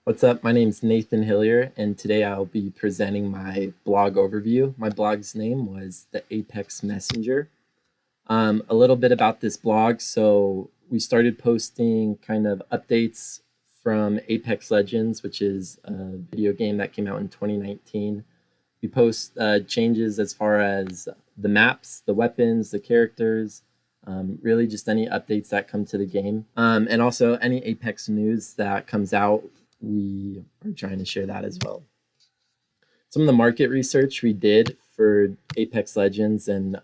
What's up? My name's Nathan Hillier, and today I'll be presenting my blog overview. My blog's name was The Apex Messenger. A little bit about this blog. So we started posting kind of updates from Apex Legends, which is a video game that came out in 2019. We post changes as far as the maps, the weapons, the characters, really just any updates that come to the game. And also any Apex news that comes out, we are trying to share that as well. Some of the market research we did for Apex Legends and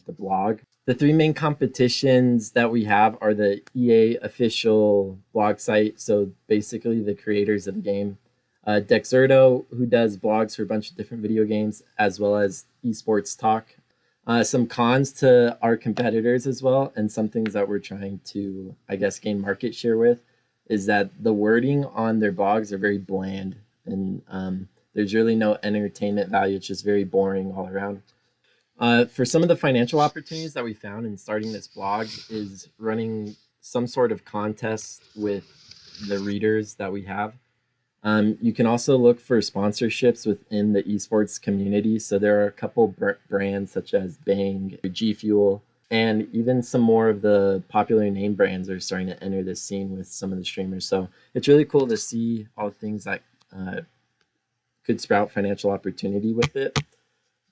the blog. The three main competitions that we have are the EA official blog site, so basically the creators of the game. Dexerto, who does blogs for a bunch of different video games, as well as esports talk. Some cons to our competitors as well, and some things that we're trying to, I guess, gain market share with, is that the wording on their blogs are very bland, and there's really no entertainment value. It's just very boring all around. For some of the financial opportunities that we found in starting this blog is running some sort of contest with the readers that we have. You can also look for sponsorships within the esports community. So there are a couple brands such as Bang, G Fuel, and even some more of the popular name brands are starting to enter this scene with some of the streamers. So it's really cool to see all the things that could sprout financial opportunity with it.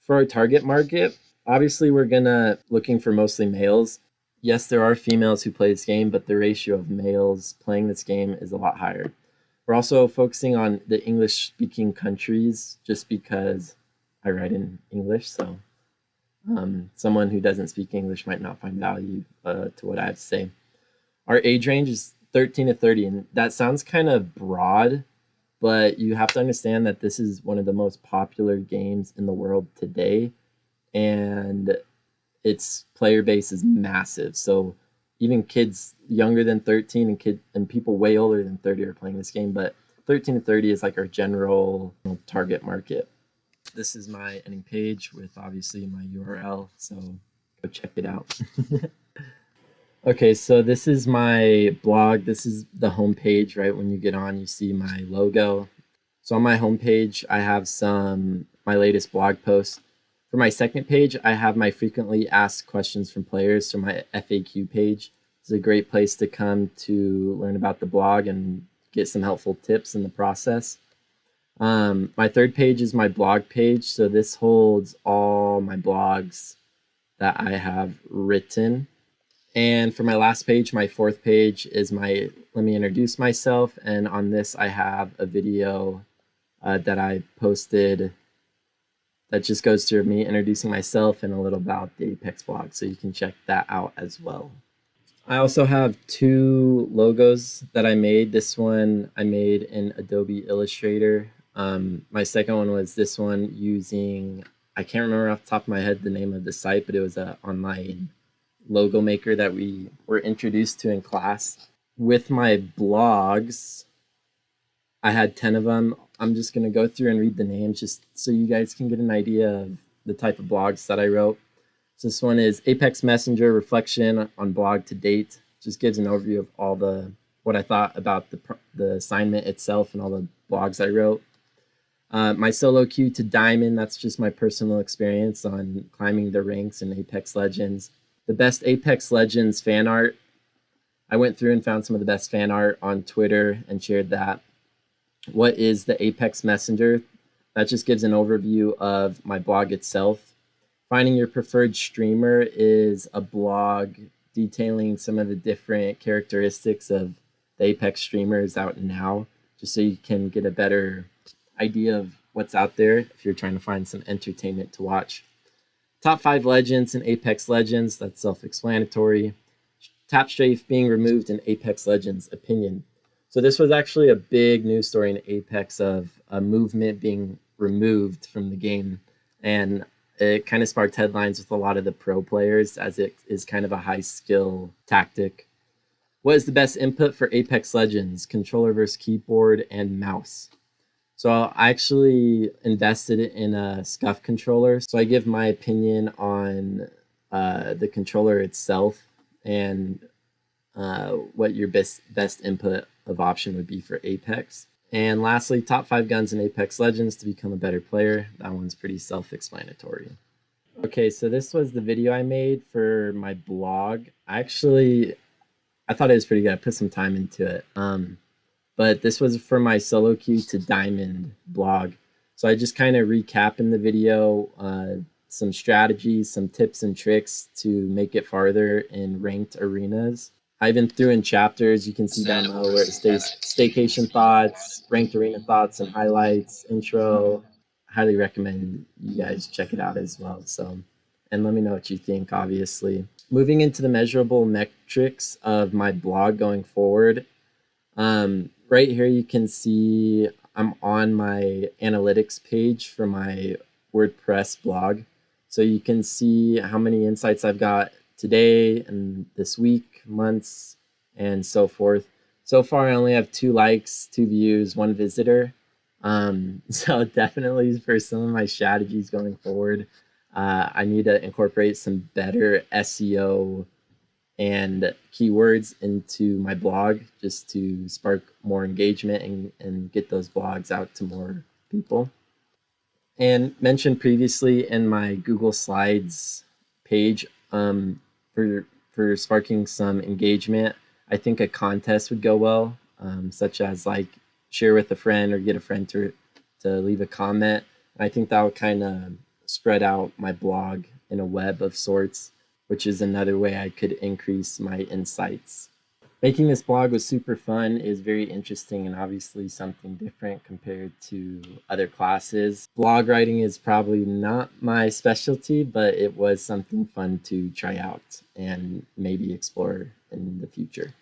For our target market, obviously we're looking for mostly males. Yes, there are females who play this game, but the ratio of males playing this game is a lot higher. We're also focusing on the English-speaking countries just because I write in English, so someone who doesn't speak English might not find value to what I have to say. Our age range is 13 to 30, and that sounds kind of broad, but you have to understand that this is one of the most popular games in the world today, and its player base is massive. So even kids younger than 13 and people way older than 30 are playing this game, but 13 to 30 is like our general target market. This is my ending page with obviously my URL, so go check it out. Okay, so this is my blog. This is the homepage, right? When you get on, you see my logo. So on my homepage, I have my latest blog posts. For my second page, I have my frequently asked questions from players. So my FAQ page is a great place to come to learn about the blog and get some helpful tips in the process. My third page is my blog page. So this holds all my blogs that I have written. And for my last page, my fourth page is let me introduce myself. And on this, I have a video that I posted that just goes through me introducing myself and a little about the Apex blog. So you can check that out as well. I also have two logos that I made. This one I made in Adobe Illustrator. My second one was this one using, I can't remember off the top of my head the name of the site, but it was an online logo maker that we were introduced to in class. With my blogs, I had 10 of them. I'm just going to go through and read the names just so you guys can get an idea of the type of blogs that I wrote. So this one is Apex Messenger Reflection on Blog to Date. Just gives an overview of all what I thought about the assignment itself and all the blogs I wrote. My solo queue to Diamond, that's just my personal experience on climbing the ranks in Apex Legends. The best Apex Legends fan art. I went through and found some of the best fan art on Twitter and shared that. What is the Apex Messenger? That just gives an overview of my blog itself. Finding your preferred streamer is a blog detailing some of the different characteristics of the Apex streamers out now, just so you can get a better idea of what's out there if you're trying to find some entertainment to watch. Top 5 legends in Apex Legends, that's self-explanatory. Tap strafe being removed in Apex Legends opinion. So this was actually a big news story in Apex of a movement being removed from the game. And it kind of sparked headlines with a lot of the pro players as it is kind of a high skill tactic. What is the best input for Apex Legends? Controller versus keyboard and mouse. So I actually invested in a SCUF controller. So I give my opinion on the controller itself and what your best input of option would be for Apex. And lastly, top 5 guns in Apex Legends to become a better player. That one's pretty self-explanatory. Okay, so this was the video I made for my blog. I thought it was pretty good. I put some time into it. But this was for my solo queue to diamond blog. So I just kind of recap in the video some strategies, some tips and tricks to make it farther in ranked arenas. I even threw in chapters. You can see down below where it stays staycation thoughts, ranked arena thoughts and highlights, intro. Highly recommend you guys check it out as well. So, and let me know what you think, obviously. Moving into the measurable metrics of my blog going forward, right here you can see I'm on my analytics page for my WordPress blog. So you can see how many insights I've got today and this week, months, and so forth. So far I only have 2 likes, 2 views, 1 visitor. So definitely for some of my strategies going forward, I need to incorporate some better SEO and keywords into my blog just to spark more engagement and get those blogs out to more people. And mentioned previously in my Google Slides page, for sparking some engagement, I think a contest would go well, such as like share with a friend or get a friend to leave a comment. I think that would kind of spread out my blog in a web of sorts, which is another way I could increase my insights. Making this blog was super fun, is very interesting and obviously something different compared to other classes. Blog writing is probably not my specialty, but it was something fun to try out and maybe explore in the future.